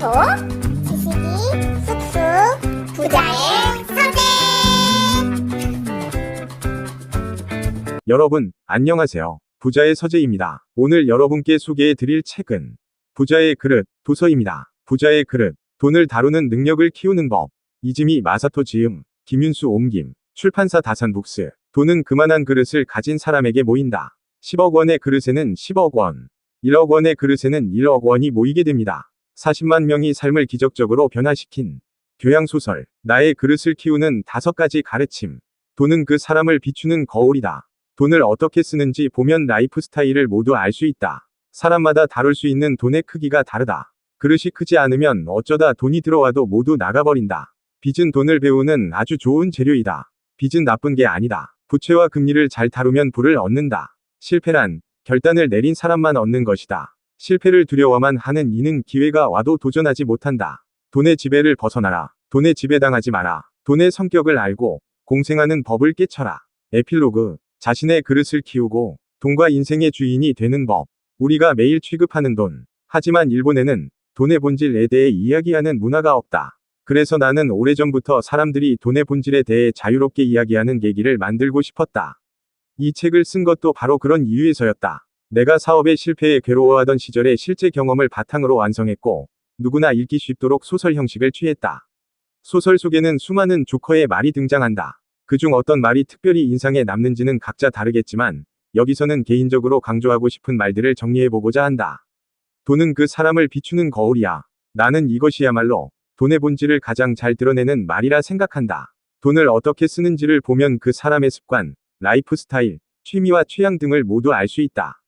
지식이 쑥쑥 부자의 서재. 여러분, 안녕하세요. 부자의 서재입니다. 오늘 여러분께 소개해 드릴 책은 부자의 그릇 도서입니다. 부자의 그릇, 돈을 다루는 능력을 키우는 법. 이즈미 마사토 지음, 김윤수 옮김, 출판사 다산북스. 돈은 그만한 그릇을 가진 사람에게 모인다. 10억 원의 그릇에는 10억 원, 1억 원의 그릇에는 1억 원이 모이게 됩니다. 40만 명이 삶을 기적적으로 변화시킨 교양소설, 나의 그릇을 키우는 5가지 가르침. 돈은 그 사람을 비추는 거울이다. 돈을 어떻게 쓰는지 보면 라이프 스타일을 모두 알 수 있다. 사람마다 다룰 수 있는 돈의 크기가 다르다. 그릇이 크지 않으면 어쩌다 돈이 들어와도 모두 나가버린다. 빚은 돈을 배우는 아주 좋은 재료이다. 빚은 나쁜 게 아니다. 부채와 금리를 잘 다루면 부를 얻는다. 실패란 결단을 내린 사람만 얻는 것이다. 실패를 두려워만 하는 이는 기회가 와도 도전하지 못한다. 돈의 지배를 벗어나라. 돈의 지배당하지 마라. 돈의 성격을 알고 공생하는 법을 깨쳐라. 에필로그, 자신의 그릇을 키우고 돈과 인생의 주인이 되는 법. 우리가 매일 취급하는 돈. 하지만 일본에는 돈의 본질에 대해 이야기하는 문화가 없다. 그래서 나는 오래전부터 사람들이 돈의 본질에 대해 자유롭게 이야기하는 계기를 만들고 싶었다. 이 책을 쓴 것도 바로 그런 이유에서였다. 내가 사업의 실패에 괴로워하던 시절의 실제 경험을 바탕으로 완성했고, 누구나 읽기 쉽도록 소설 형식을 취했다. 소설 속에는 수많은 조커의 말이 등장한다. 그중 어떤 말이 특별히 인상에 남는지는 각자 다르겠지만, 여기서는 개인적으로 강조하고 싶은 말들을 정리해보고자 한다. 돈은 그 사람을 비추는 거울이야. 나는 이것이야말로 돈의 본질을 가장 잘 드러내는 말이라 생각한다. 돈을 어떻게 쓰는지를 보면 그 사람의 습관, 라이프 스타일, 취미와 취향 등을 모두 알 수 있다.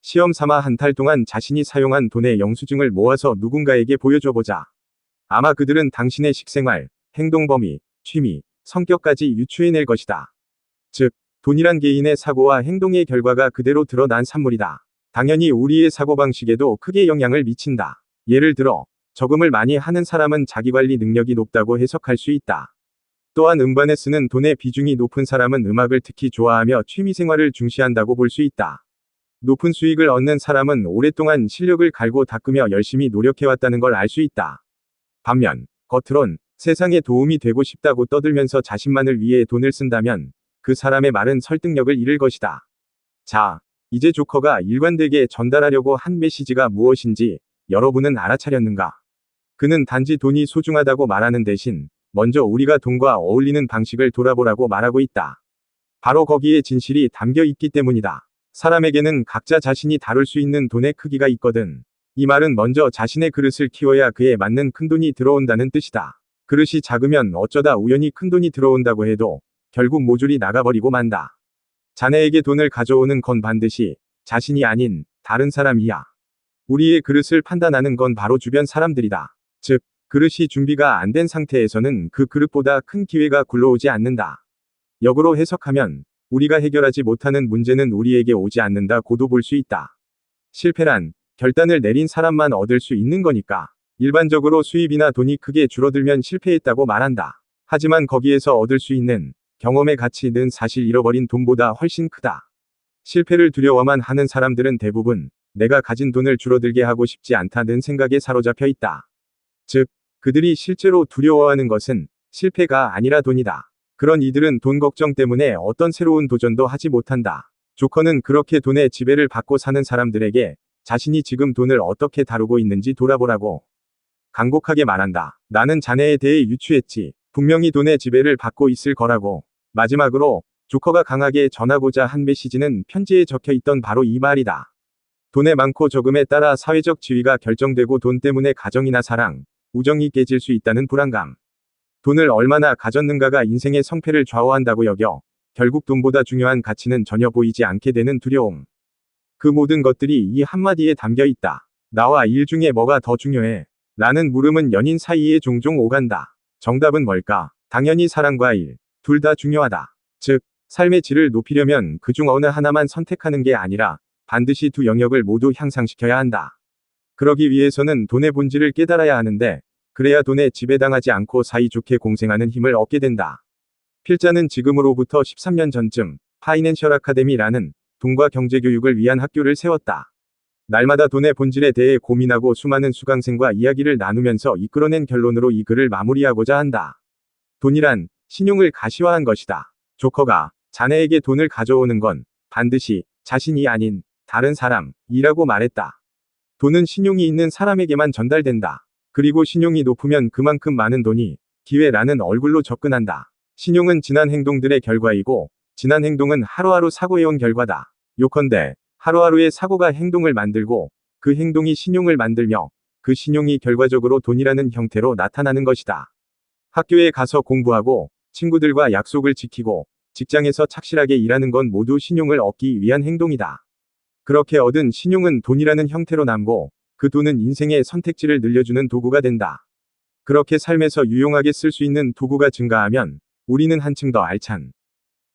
시험 삼아 한 달 동안 자신이 사용한 돈의 영수증을 모아서 누군가에게 보여줘보자. 아마 그들은 당신의 식생활, 행동 범위, 취미, 성격까지 유추해낼 것이다. 즉, 돈이란 개인의 사고와 행동의 결과가 그대로 드러난 산물이다. 당연히 우리의 사고방식에도 크게 영향을 미친다. 예를 들어, 저금을 많이 하는 사람은 자기관리 능력이 높다고 해석할 수 있다. 또한 음반에 쓰는 돈의 비중이 높은 사람은 음악을 특히 좋아하며 취미생활을 중시한다고 볼 수 있다. 높은 수익을 얻는 사람은 오랫동안 실력을 갈고 닦으며 열심히 노력해왔다는 걸 알 수 있다. 반면, 겉으론 세상에 도움이 되고 싶다고 떠들면서 자신만을 위해 돈을 쓴다면 그 사람의 말은 설득력을 잃을 것이다. 자, 이제 조커가 일관되게 전달하려고 한 메시지가 무엇인지 여러분은 알아차렸는가? 그는 단지 돈이 소중하다고 말하는 대신 먼저 우리가 돈과 어울리는 방식을 돌아보라고 말하고 있다. 바로 거기에 진실이 담겨 있기 때문이다. 사람에게는 각자 자신이 다룰 수 있는 돈의 크기가 있거든. 이 말은 먼저 자신의 그릇을 키워야 그에 맞는 큰돈이 들어온다는 뜻이다. 그릇이 작으면 어쩌다 우연히 큰돈이 들어온다고 해도 결국 모조리 나가버리고 만다. 자네에게 돈을 가져오는 건 반드시 자신이 아닌 다른 사람이야. 우리의 그릇을 판단하는 건 바로 주변 사람들이다. 즉, 그릇이 준비가 안 된 상태에서는 그 그릇보다 큰 기회가 굴러오지 않는다. 역으로 해석하면 우리가 해결하지 못하는 문제는 우리에게 오지 않는다고도 볼 수 있다. 실패란 결단을 내린 사람만 얻을 수 있는 거니까. 일반적으로 수입이나 돈이 크게 줄어들면 실패했다고 말한다. 하지만 거기에서 얻을 수 있는 경험의 가치는 사실 잃어버린 돈보다 훨씬 크다. 실패를 두려워만 하는 사람들은 대부분 내가 가진 돈을 줄어들게 하고 싶지 않다는 생각에 사로잡혀 있다. 즉, 그들이 실제로 두려워하는 것은 실패가 아니라 돈이다. 그런 이들은 돈 걱정 때문에 어떤 새로운 도전도 하지 못한다. 조커는 그렇게 돈의 지배를 받고 사는 사람들에게 자신이 지금 돈을 어떻게 다루고 있는지 돌아보라고 간곡하게 말한다. 나는 자네에 대해 유추했지. 분명히 돈의 지배를 받고 있을 거라고. 마지막으로 조커가 강하게 전하고자 한 메시지는 편지에 적혀 있던 바로 이 말이다. 돈의 많고 적음에 따라 사회적 지위가 결정되고 돈 때문에 가정이나 사랑, 우정이 깨질 수 있다는 불안감. 돈을 얼마나 가졌는가가 인생의 성패를 좌우한다고 여겨 결국 돈보다 중요한 가치는 전혀 보이지 않게 되는 두려움. 그 모든 것들이 이 한마디에 담겨 있다. 나와 일 중에 뭐가 더 중요해? 라는 물음은 연인 사이에 종종 오간다. 정답은 뭘까? 당연히 사랑과 일, 둘 다 중요하다. 즉, 삶의 질을 높이려면 그중 어느 하나만 선택하는 게 아니라 반드시 두 영역을 모두 향상시켜야 한다. 그러기 위해서는 돈의 본질을 깨달아야 하는데, 그래야 돈에 지배당하지 않고 사이좋게 공생하는 힘을 얻게 된다. 필자는 지금으로부터 13년 전쯤 파이낸셜 아카데미라는 돈과 경제 교육을 위한 학교를 세웠다. 날마다 돈의 본질에 대해 고민하고 수많은 수강생과 이야기를 나누면서 이끌어낸 결론으로 이 글을 마무리하고자 한다. 돈이란 신용을 가시화한 것이다. 조커가 자네에게 돈을 가져오는 건 반드시 자신이 아닌 다른 사람이라고 말했다. 돈은 신용이 있는 사람에게만 전달된다. 그리고 신용이 높으면 그만큼 많은 돈이 기회라는 얼굴로 접근한다. 신용은 지난 행동들의 결과이고 지난 행동은 하루하루 사고해온 결과다. 요컨대 하루하루의 사고가 행동을 만들고 그 행동이 신용을 만들며 그 신용이 결과적으로 돈이라는 형태로 나타나는 것이다. 학교에 가서 공부하고 친구들과 약속을 지키고 직장에서 착실하게 일하는 건 모두 신용을 얻기 위한 행동이다. 그렇게 얻은 신용은 돈이라는 형태로 남고 그 돈은 인생의 선택지를 늘려주는 도구가 된다. 그렇게 삶에서 유용하게 쓸 수 있는 도구가 증가하면 우리는 한층 더 알찬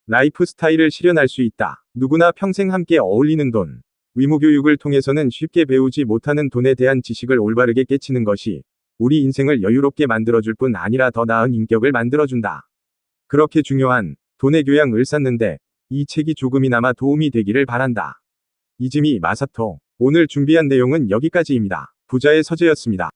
라이프 스타일을 실현할 수 있다. 누구나 평생 함께 어울리는 돈. 의무교육을 통해서는 쉽게 배우지 못하는 돈에 대한 지식을 올바르게 깨치는 것이 우리 인생을 여유롭게 만들어줄 뿐 아니라 더 나은 인격을 만들어준다. 그렇게 중요한 돈의 교양을 쌓는데 이 책이 조금이나마 도움이 되기를 바란다. 이즈미 마사토. 오늘 준비한 내용은 여기까지입니다. 부자의 서재였습니다.